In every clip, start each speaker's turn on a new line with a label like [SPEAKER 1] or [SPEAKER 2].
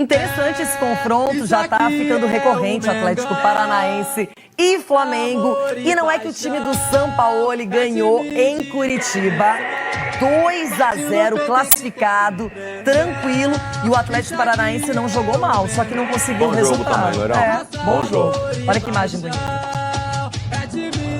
[SPEAKER 1] Interessante esse confronto, já tá ficando recorrente, Atlético Paranaense e Flamengo. E não é que o time do Sampaoli ganhou em Curitiba, 2-0, classificado, tranquilo. E o Atlético Paranaense não jogou mal, só que não conseguiu o resultado. Bom jogo. Olha que imagem bonita.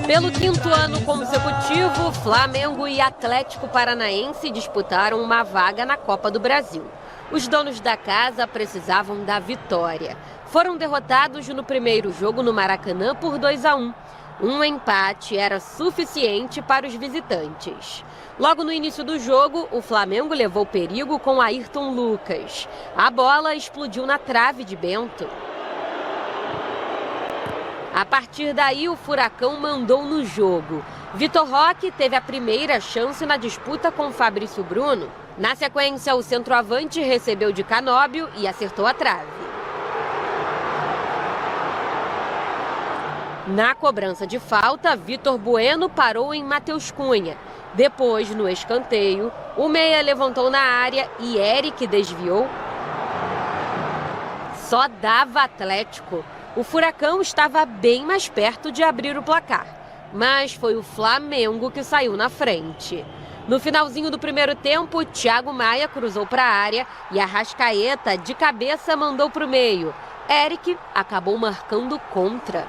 [SPEAKER 2] Pelo quinto ano consecutivo, Flamengo e Atlético Paranaense disputaram uma vaga na Copa do Brasil. Os donos da casa precisavam da vitória. Foram derrotados no primeiro jogo no Maracanã por 2-1. Um empate era suficiente para os visitantes. Logo no início do jogo, o Flamengo levou perigo com Ayrton Lucas. A bola explodiu na trave de Bento. A partir daí, o Furacão mandou no jogo. Vitor Roque teve a primeira chance na disputa com Fabrício Bruno. Na sequência, o centroavante recebeu de Canóbio e acertou a trave. Na cobrança de falta, Vitor Bueno parou em Matheus Cunha. Depois, no escanteio, o meia levantou na área e Eric desviou. Só dava Atlético. O Furacão estava bem mais perto de abrir o placar, mas foi o Flamengo que saiu na frente. No finalzinho do primeiro tempo, Thiago Maia cruzou para a área e Arrascaeta, de cabeça, mandou para o meio. Eric acabou marcando contra.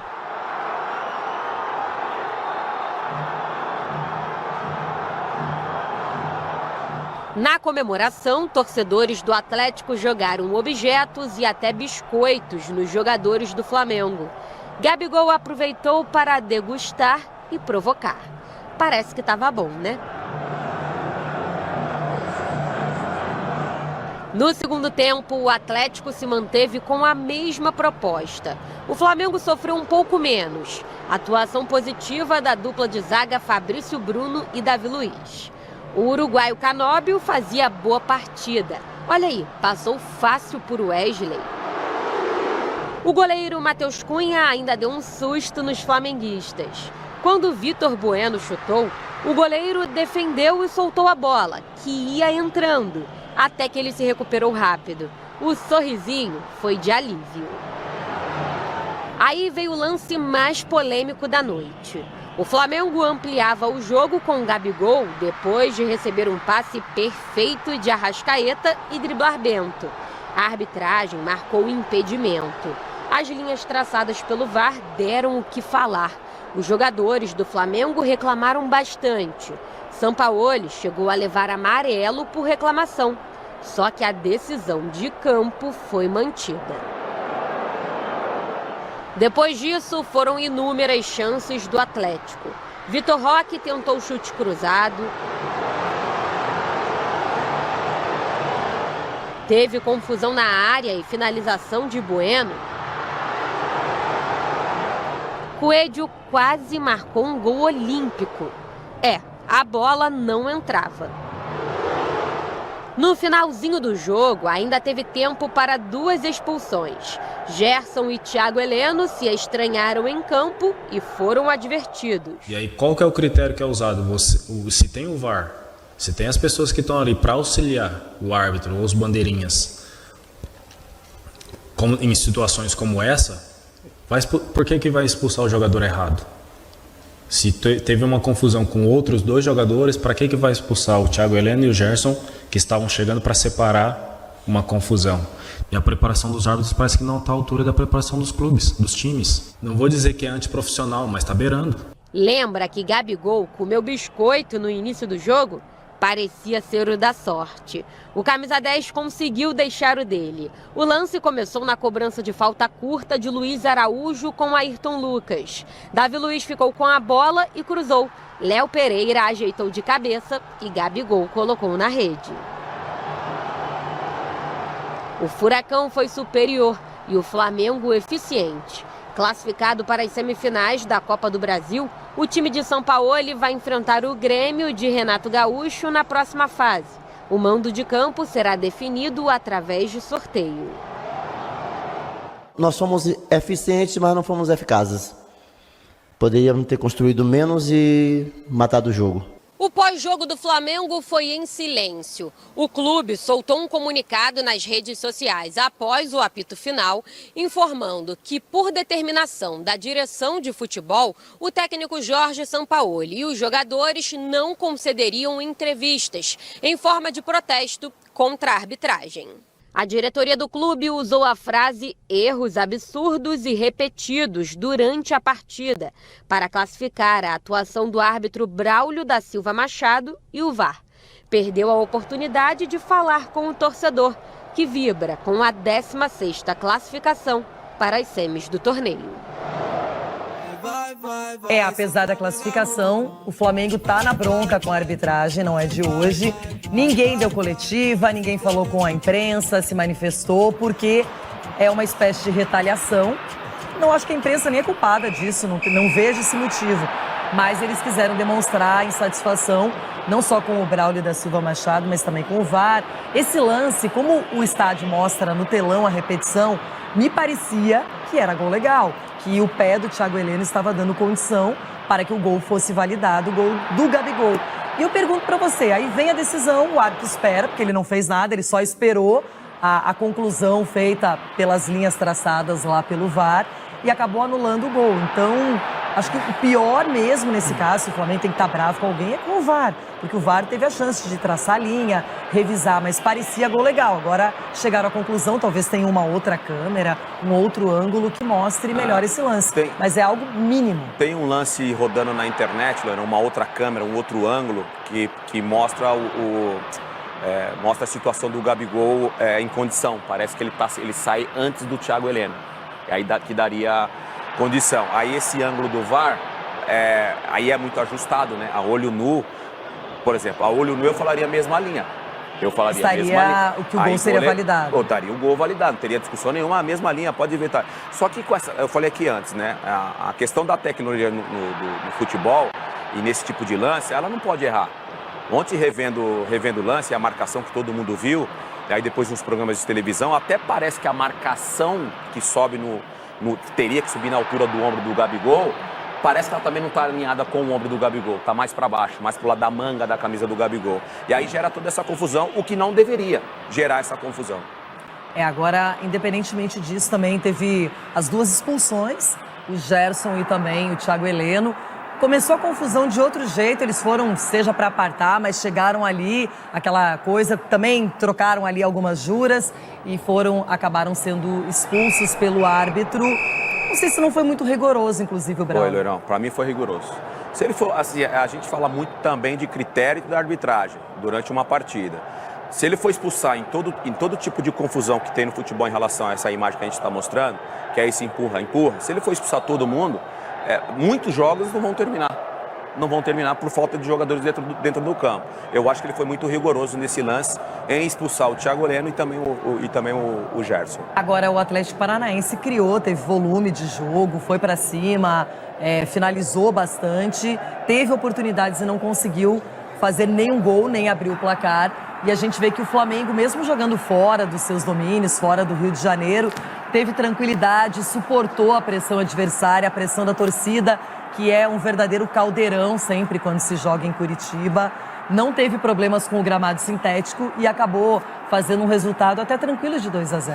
[SPEAKER 2] Na comemoração, torcedores do Atlético jogaram objetos e até biscoitos nos jogadores do Flamengo. Gabigol aproveitou para degustar e provocar. Parece que estava bom, né? No segundo tempo, o Atlético se manteve com a mesma proposta. O Flamengo sofreu um pouco menos. Atuação positiva da dupla de zaga Fabrício Bruno e Davi Luiz. O uruguaio Canóbio fazia boa partida. Olha aí, passou fácil por Wesley. O goleiro Matheus Cunha ainda deu um susto nos flamenguistas. Quando Vitor Bueno chutou, o goleiro defendeu e soltou a bola, que ia entrando, até que ele se recuperou rápido. O sorrisinho foi de alívio. Aí veio o lance mais polêmico da noite. O Flamengo ampliava o jogo com Gabigol depois de receber um passe perfeito de Arrascaeta e driblar Bento. A arbitragem marcou impedimento. As linhas traçadas pelo VAR deram o que falar. Os jogadores do Flamengo reclamaram bastante. Sampaoli chegou a levar amarelo por reclamação. Só que a decisão de campo foi mantida. Depois disso, foram inúmeras chances do Atlético. Vitor Roque tentou chute cruzado. Teve confusão na área e finalização de Bueno. Coelho quase marcou um gol olímpico. A bola não entrava. No finalzinho do jogo, ainda teve tempo para 2 expulsões. Gerson e Thiago Heleno se estranharam em campo e foram advertidos.
[SPEAKER 3] E aí, qual que é o critério que é usado? Se tem o VAR, se tem as pessoas que estão ali para auxiliar o árbitro ou os bandeirinhas, em situações como essa, por que vai expulsar o jogador errado? Se teve uma confusão com outros 2 jogadores, para que vai expulsar o Thiago Heleno e o Gerson, que estavam chegando para separar uma confusão? E a preparação dos árbitros parece que não está à altura da preparação dos clubes, dos times. Não vou dizer que é antiprofissional, mas está beirando.
[SPEAKER 2] Lembra que Gabigol comeu biscoito no início do jogo? Parecia ser o da sorte. O camisa 10 conseguiu deixar o dele. O lance começou na cobrança de falta curta de Luiz Araújo com Ayrton Lucas. Davi Luiz ficou com a bola e cruzou. Léo Pereira ajeitou de cabeça e Gabigol colocou na rede. O Furacão foi superior e o Flamengo eficiente. Classificado para as semifinais da Copa do Brasil, o time de Sampaoli vai enfrentar o Grêmio de Renato Gaúcho na próxima fase. O mando de campo será definido através de sorteio.
[SPEAKER 4] Nós fomos eficientes, mas não fomos eficazes. Poderíamos ter construído menos e matado o jogo.
[SPEAKER 2] O pós-jogo do Flamengo foi em silêncio. O clube soltou um comunicado nas redes sociais após o apito final, informando que, por determinação da direção de futebol, o técnico Jorge Sampaoli e os jogadores não concederiam entrevistas em forma de protesto contra a arbitragem. A diretoria do clube usou a frase erros absurdos e repetidos durante a partida para classificar a atuação do árbitro Braulio da Silva Machado e o VAR. Perdeu a oportunidade de falar com o torcedor, que vibra com a 16ª classificação para as semis do torneio.
[SPEAKER 1] Apesar da classificação, o Flamengo tá na bronca com a arbitragem, não é de hoje. Ninguém deu coletiva, ninguém falou com a imprensa, se manifestou, porque é uma espécie de retaliação. Não acho que a imprensa nem é culpada disso, não vejo esse motivo. Mas eles quiseram demonstrar insatisfação, não só com o Braulio da Silva Machado, mas também com o VAR. Esse lance, como o estádio mostra no telão a repetição, me parecia que era gol legal, que o pé do Thiago Heleno estava dando condição para que o gol fosse validado, o gol do Gabigol. E eu pergunto para você, aí vem a decisão, o árbitro espera, porque ele não fez nada, ele só esperou a conclusão feita pelas linhas traçadas lá pelo VAR e acabou anulando o gol. Então, acho que o pior mesmo nesse caso, se o Flamengo tem que estar bravo com alguém, é com o VAR. Porque o VAR teve a chance de traçar a linha, revisar, mas parecia gol legal. Agora chegaram à conclusão, talvez tenha uma outra câmera, um outro ângulo que mostre melhor esse lance. Mas é algo mínimo.
[SPEAKER 5] Tem um lance rodando na internet, Leandro, uma outra câmera, um outro ângulo, que mostra mostra a situação do Gabigol em condição. Parece que ele sai antes do Thiago Heleno. Aí que daria condição. Aí esse ângulo do VAR, aí é muito ajustado, né? A olho nu, por exemplo, a olho nu eu falaria a mesma linha. Eu falaria a mesma linha.
[SPEAKER 1] O que o gol seria validado.
[SPEAKER 5] Ou daria o gol validado, não teria discussão nenhuma, a mesma linha, pode inventar. Só que com essa, eu falei aqui antes, né? A questão da tecnologia no futebol e nesse tipo de lance, ela não pode errar. Ontem, revendo o lance, a marcação que todo mundo viu, e aí depois nos programas de televisão, até parece que a marcação que sobe teria que subir na altura do ombro do Gabigol, parece que ela também não está alinhada com o ombro do Gabigol, está mais para baixo, mais pro lado da manga da camisa do Gabigol. E aí gera toda essa confusão, o que não deveria gerar essa confusão.
[SPEAKER 1] Agora, independentemente disso, também teve as duas expulsões, o Gerson e também o Thiago Heleno. Começou a confusão de outro jeito, eles foram, seja para apartar, mas chegaram ali, aquela coisa, também trocaram ali algumas juras e acabaram sendo expulsos pelo árbitro. Não sei se não foi muito rigoroso, inclusive, o Braulio.
[SPEAKER 5] Foi, Loirão, para mim foi rigoroso. Se ele for, assim, a gente fala muito também de critério da arbitragem durante uma partida. Se ele for expulsar em todo tipo de confusão que tem no futebol em relação a essa imagem que a gente está mostrando, que é esse empurra, se ele for expulsar todo mundo, muitos jogos não vão terminar por falta de jogadores dentro do campo. Eu acho que ele foi muito rigoroso nesse lance em expulsar o Thiago Heleno e também o Gerson.
[SPEAKER 1] Agora o Atlético Paranaense teve volume de jogo, foi para cima, finalizou bastante, teve oportunidades e não conseguiu fazer nenhum gol, nem abrir o placar. E a gente vê que o Flamengo, mesmo jogando fora dos seus domínios, fora do Rio de Janeiro, teve tranquilidade, suportou a pressão adversária, a pressão da torcida, que é um verdadeiro caldeirão sempre quando se joga em Curitiba. Não teve problemas com o gramado sintético e acabou fazendo um resultado até tranquilo de 2-0.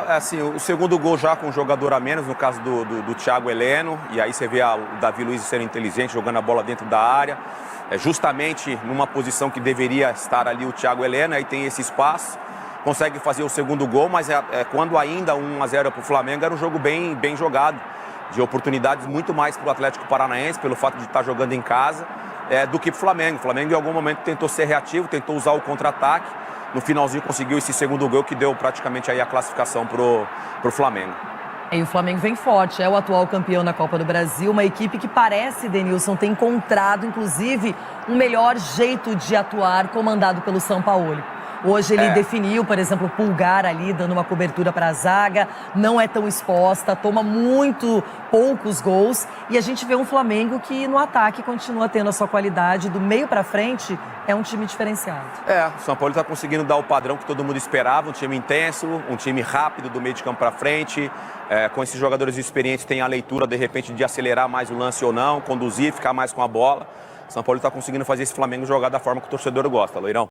[SPEAKER 5] Assim, o segundo gol já com um jogador a menos, no caso do Thiago Heleno, e aí você vê o Davi Luiz sendo inteligente, jogando a bola dentro da área, justamente numa posição que deveria estar ali o Thiago Heleno, aí tem esse espaço, consegue fazer o segundo gol, mas quando ainda 1-0 para o Flamengo, era um jogo bem jogado, de oportunidades muito mais para o Atlético Paranaense, pelo fato de estar jogando em casa, do que para o Flamengo. O Flamengo em algum momento tentou ser reativo, tentou usar o contra-ataque, no finalzinho conseguiu esse segundo gol que deu praticamente aí a classificação pro Flamengo.
[SPEAKER 1] E o Flamengo vem forte, é o atual campeão da Copa do Brasil, uma equipe que parece, Denilson, ter encontrado, inclusive, um melhor jeito de atuar comandado pelo Sampaoli. Hoje ele definiu, por exemplo, o Pulgar ali, dando uma cobertura para a zaga, não é tão exposta, toma muito poucos gols. E a gente vê um Flamengo que no ataque continua tendo a sua qualidade, do meio para frente é um time diferenciado.
[SPEAKER 5] O São Paulo está conseguindo dar o padrão que todo mundo esperava, um time intenso, um time rápido do meio de campo para frente, com esses jogadores experientes tem a leitura de repente de acelerar mais o lance ou não, conduzir, ficar mais com a bola. São Paulo está conseguindo fazer esse Flamengo jogar da forma que o torcedor gosta, Loirão.